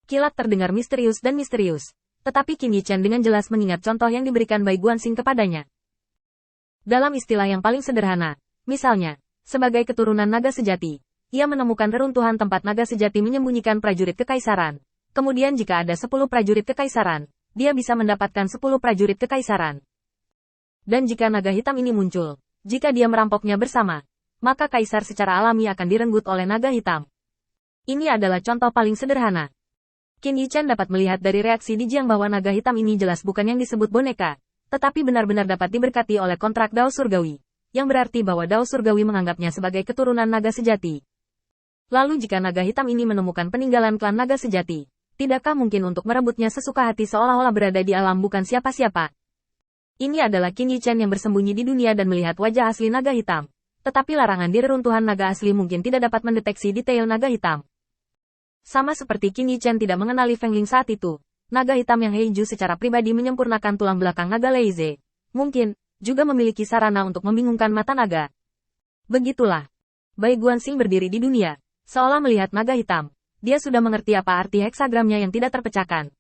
Kilat terdengar misterius dan misterius. Tetapi Qin Yichen dengan jelas mengingat contoh yang diberikan Bai Guanxing kepadanya. Dalam istilah yang paling sederhana, misalnya, sebagai keturunan naga sejati, ia menemukan reruntuhan tempat naga sejati menyembunyikan prajurit kekaisaran. Kemudian jika ada 10 prajurit kekaisaran, dia bisa mendapatkan 10 prajurit kekaisaran. Dan jika naga hitam ini muncul, jika dia merampoknya bersama, maka kaisar secara alami akan direnggut oleh naga hitam. Ini adalah contoh paling sederhana. Qin Yichen dapat melihat dari reaksi Di Jiang bahwa naga hitam ini jelas bukan yang disebut boneka, tetapi benar-benar dapat diberkati oleh kontrak Dao Surgawi, yang berarti bahwa Dao Surgawi menganggapnya sebagai keturunan naga sejati. Lalu jika naga hitam ini menemukan peninggalan klan naga sejati, tidakkah mungkin untuk merebutnya sesuka hati seolah-olah berada di alam bukan siapa-siapa? Ini adalah Qin Yichen yang bersembunyi di dunia dan melihat wajah asli naga hitam. Tetapi larangan di reruntuhan naga asli mungkin tidak dapat mendeteksi detail naga hitam. Sama seperti Qin Yichen tidak mengenali Feng Ling saat itu, naga hitam yang Heiju secara pribadi menyempurnakan tulang belakang naga Leize. Mungkin, juga memiliki sarana untuk membingungkan mata naga. Begitulah. Bai Guanxing berdiri di dunia, seolah melihat naga hitam. Dia sudah mengerti apa arti heksagramnya yang tidak terpecahkan.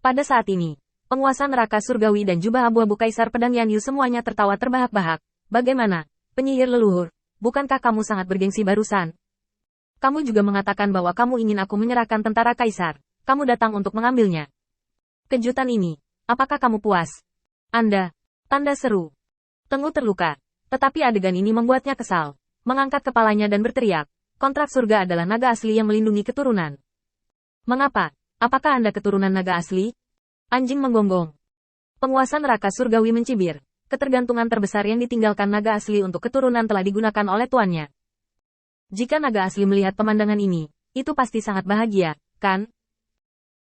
Pada saat ini, penguasa neraka surgawi dan jubah abu-abu Kaisar Pedang Yanyu semuanya tertawa terbahak-bahak. Bagaimana, penyihir leluhur, bukankah kamu sangat bergengsi barusan? Kamu juga mengatakan bahwa kamu ingin aku menyerahkan tentara Kaisar. Kamu datang untuk mengambilnya. Kejutan ini, apakah kamu puas? Anda, tanda seru. Tengu terluka. Tetapi adegan ini membuatnya kesal. Mengangkat kepalanya dan berteriak. Kontrak surga adalah naga asli yang melindungi keturunan. Mengapa? Apakah Anda keturunan naga asli? Anjing menggonggong. Penguasa neraka surgawi mencibir. Ketergantungan terbesar yang ditinggalkan naga asli untuk keturunan telah digunakan oleh tuannya. Jika naga asli melihat pemandangan ini, itu pasti sangat bahagia, kan?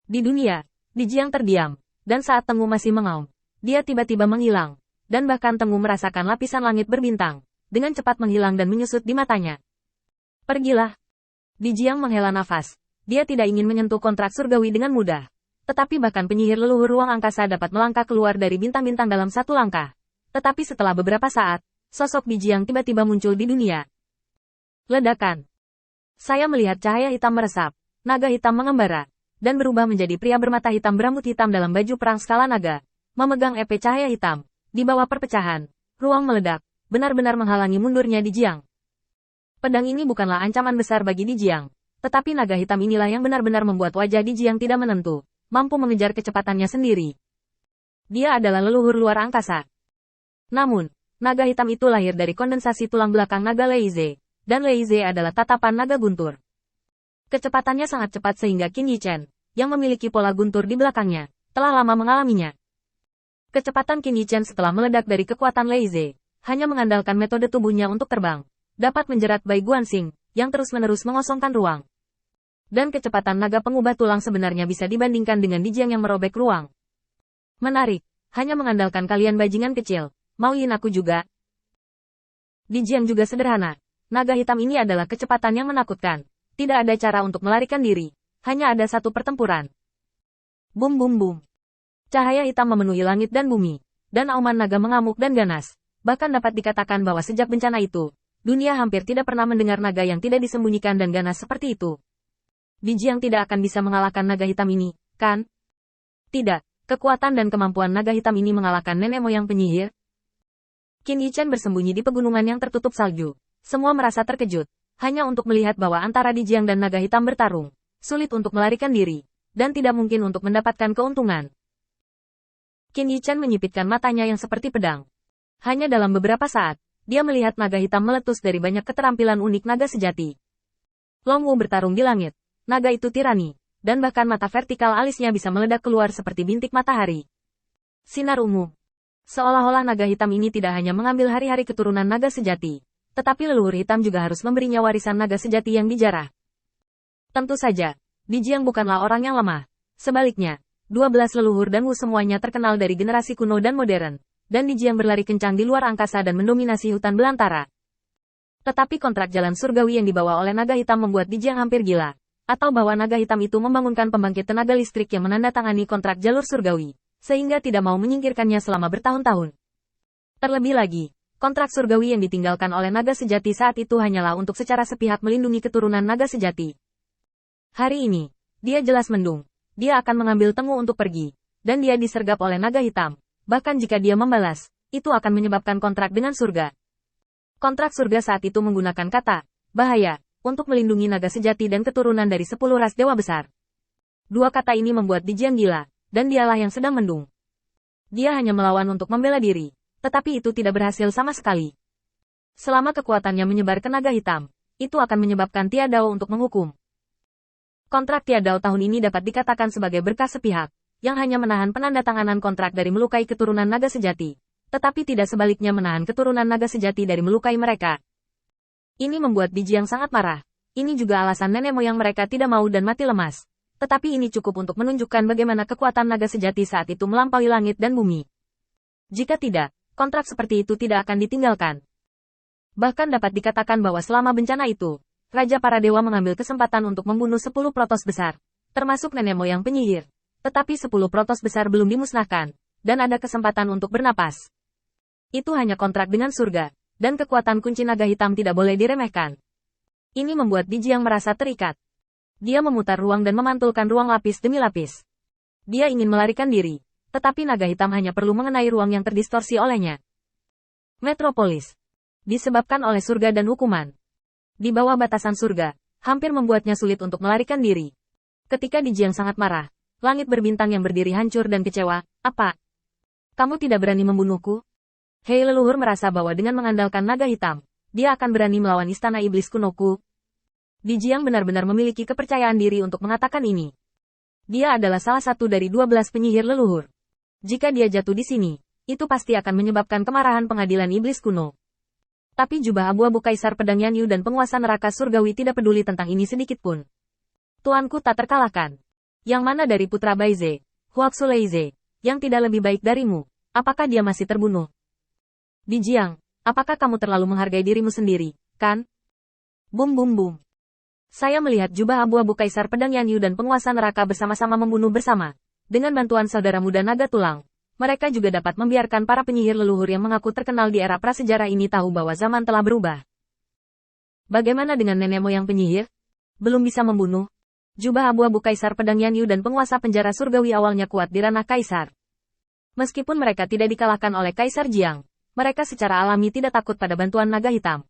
Di dunia, Di Jiang terdiam, dan saat Tengu masih mengaum, dia tiba-tiba menghilang, dan bahkan Tengu merasakan lapisan langit berbintang, dengan cepat menghilang dan menyusut di matanya. Pergilah. Di Jiang menghela nafas, dia tidak ingin menyentuh kontrak surgawi dengan mudah. Tetapi bahkan penyihir leluhur ruang angkasa dapat melangkah keluar dari bintang-bintang dalam satu langkah. Tetapi setelah beberapa saat, sosok Di Jiang tiba-tiba muncul di dunia. Ledakan. Saya melihat cahaya hitam meresap, naga hitam mengembara, dan berubah menjadi pria bermata hitam berambut hitam dalam baju perang skala naga, memegang EP cahaya hitam. Di bawah perpecahan, ruang meledak, benar-benar menghalangi mundurnya Di Jiang. Pedang ini bukanlah ancaman besar bagi Di Jiang, tetapi naga hitam inilah yang benar-benar membuat wajah Di Jiang tidak menentu, mampu mengejar kecepatannya sendiri. Dia adalah leluhur luar angkasa. Namun, naga hitam itu lahir dari kondensasi tulang belakang naga Leize. Dan Leize adalah tatapan naga guntur. Kecepatannya sangat cepat sehingga Qin Yichen, yang memiliki pola guntur di belakangnya, telah lama mengalaminya. Kecepatan Qin Yichen setelah meledak dari kekuatan Leize, hanya mengandalkan metode tubuhnya untuk terbang, dapat menjerat Bai Guanxing, yang terus-menerus mengosongkan ruang. Dan kecepatan naga pengubah tulang sebenarnya bisa dibandingkan dengan Di Jiang yang merobek ruang. Menarik, hanya mengandalkan kalian bajingan kecil, mau ingin aku juga? Di Jiang juga sederhana. Naga hitam ini adalah kecepatan yang menakutkan. Tidak ada cara untuk melarikan diri. Hanya ada satu pertempuran. Bum bum bum. Cahaya hitam memenuhi langit dan bumi. Dan auman naga mengamuk dan ganas. Bahkan dapat dikatakan bahwa sejak bencana itu, dunia hampir tidak pernah mendengar naga yang tidak disembunyikan dan ganas seperti itu. Di Jiang tidak akan bisa mengalahkan naga hitam ini, kan? Tidak. Kekuatan dan kemampuan naga hitam ini mengalahkan nenek moyang penyihir. Qin Yichen bersembunyi di pegunungan yang tertutup salju. Semua merasa terkejut, hanya untuk melihat bahwa antara Di Jiang dan naga hitam bertarung, sulit untuk melarikan diri, dan tidak mungkin untuk mendapatkan keuntungan. Qin Yichen menyipitkan matanya yang seperti pedang. Hanya dalam beberapa saat, dia melihat naga hitam meletus dari banyak keterampilan unik naga sejati. Long Wu bertarung di langit, naga itu tirani, dan bahkan mata vertikal alisnya bisa meledak keluar seperti bintik matahari. Sinar ungu. Seolah-olah naga hitam ini tidak hanya mengambil hari-hari keturunan naga sejati, tetapi leluhur hitam juga harus memberinya warisan naga sejati yang dijarah. Tentu saja, Di Jiang bukanlah orang yang lemah. Sebaliknya, 12 leluhur dan Wu semuanya terkenal dari generasi kuno dan modern, dan Di Jiang berlari kencang di luar angkasa dan mendominasi hutan belantara. Tetapi kontrak jalan surgawi yang dibawa oleh naga hitam membuat Di Jiang hampir gila. Atau bahwa naga hitam itu membangunkan pembangkit tenaga listrik yang menandatangani kontrak jalur surgawi, sehingga tidak mau menyingkirkannya selama bertahun-tahun. Terlebih lagi, kontrak surgawi yang ditinggalkan oleh naga sejati saat itu hanyalah untuk secara sepihak melindungi keturunan naga sejati. Hari ini, Dia jelas mendung. Dia akan mengambil Tengu untuk pergi. Dan dia disergap oleh naga hitam. Bahkan jika dia membalas, itu akan menyebabkan kontrak dengan surga. Kontrak surga saat itu menggunakan kata, bahaya, untuk melindungi naga sejati dan keturunan dari 10 ras dewa besar. Dua kata ini membuat Dijiang gila, dan dialah yang sedang mendung. Dia hanya melawan untuk membela diri, tetapi itu tidak berhasil sama sekali. Selama kekuatannya menyebar ke naga hitam, itu akan menyebabkan Tiadao untuk menghukum. Kontrak Tiadao tahun ini dapat dikatakan sebagai berkas sepihak, yang hanya menahan penandatanganan kontrak dari melukai keturunan naga sejati, tetapi tidak sebaliknya menahan keturunan naga sejati dari melukai mereka. Ini membuat Dijiang sangat marah. Ini juga alasan nenek moyang mereka tidak mau dan mati lemas. Tetapi ini cukup untuk menunjukkan bagaimana kekuatan naga sejati saat itu melampaui langit dan bumi. Jika tidak, kontrak seperti itu tidak akan ditinggalkan. Bahkan dapat dikatakan bahwa selama bencana itu, Raja para Dewa mengambil kesempatan untuk membunuh 10 protos besar, termasuk nenek moyang penyihir. Tetapi 10 protos besar belum dimusnahkan, dan ada kesempatan untuk bernapas. Itu hanya kontrak dengan surga, dan kekuatan kunci naga hitam tidak boleh diremehkan. Ini membuat Dijiang merasa terikat. Dia memutar ruang dan memantulkan ruang lapis demi lapis. Dia ingin melarikan diri, tetapi naga hitam hanya perlu mengenai ruang yang terdistorsi olehnya. Metropolis. Disebabkan oleh surga dan hukuman. Di bawah batasan surga, hampir membuatnya sulit untuk melarikan diri. Ketika Dijiang sangat marah, langit berbintang yang berdiri hancur dan kecewa. Apa? Kamu tidak berani membunuhku? Hei leluhur merasa bahwa dengan mengandalkan naga hitam, dia akan berani melawan istana iblis kunoku. Dijiang benar-benar memiliki kepercayaan diri untuk mengatakan ini. Dia adalah salah satu dari 12 penyihir leluhur. Jika dia jatuh di sini, itu pasti akan menyebabkan kemarahan pengadilan iblis kuno. Tapi jubah abu-abu Kaisar Pedang Yanyu dan penguasa neraka surgawi tidak peduli tentang ini sedikit pun. Tuanku tak terkalahkan. Yang mana dari putra Baize, Huaxuleize, yang tidak lebih baik darimu, apakah dia masih terbunuh? Dijiang, apakah kamu terlalu menghargai dirimu sendiri, kan? Bum bum bum. Saya melihat jubah abu-abu Kaisar Pedang Yanyu dan penguasa neraka bersama-sama membunuh bersama. Dengan bantuan saudara muda naga tulang, mereka juga dapat membiarkan para penyihir leluhur yang mengaku terkenal di era prasejarah ini tahu bahwa zaman telah berubah. Bagaimana dengan nenek moyang penyihir? Belum bisa membunuh? Jubah abu-abu Kaisar Pedang Yanyu dan penguasa penjara surgawi awalnya kuat di ranah Kaisar. Meskipun mereka tidak dikalahkan oleh Kaisar Jiang, mereka secara alami tidak takut pada bantuan naga hitam.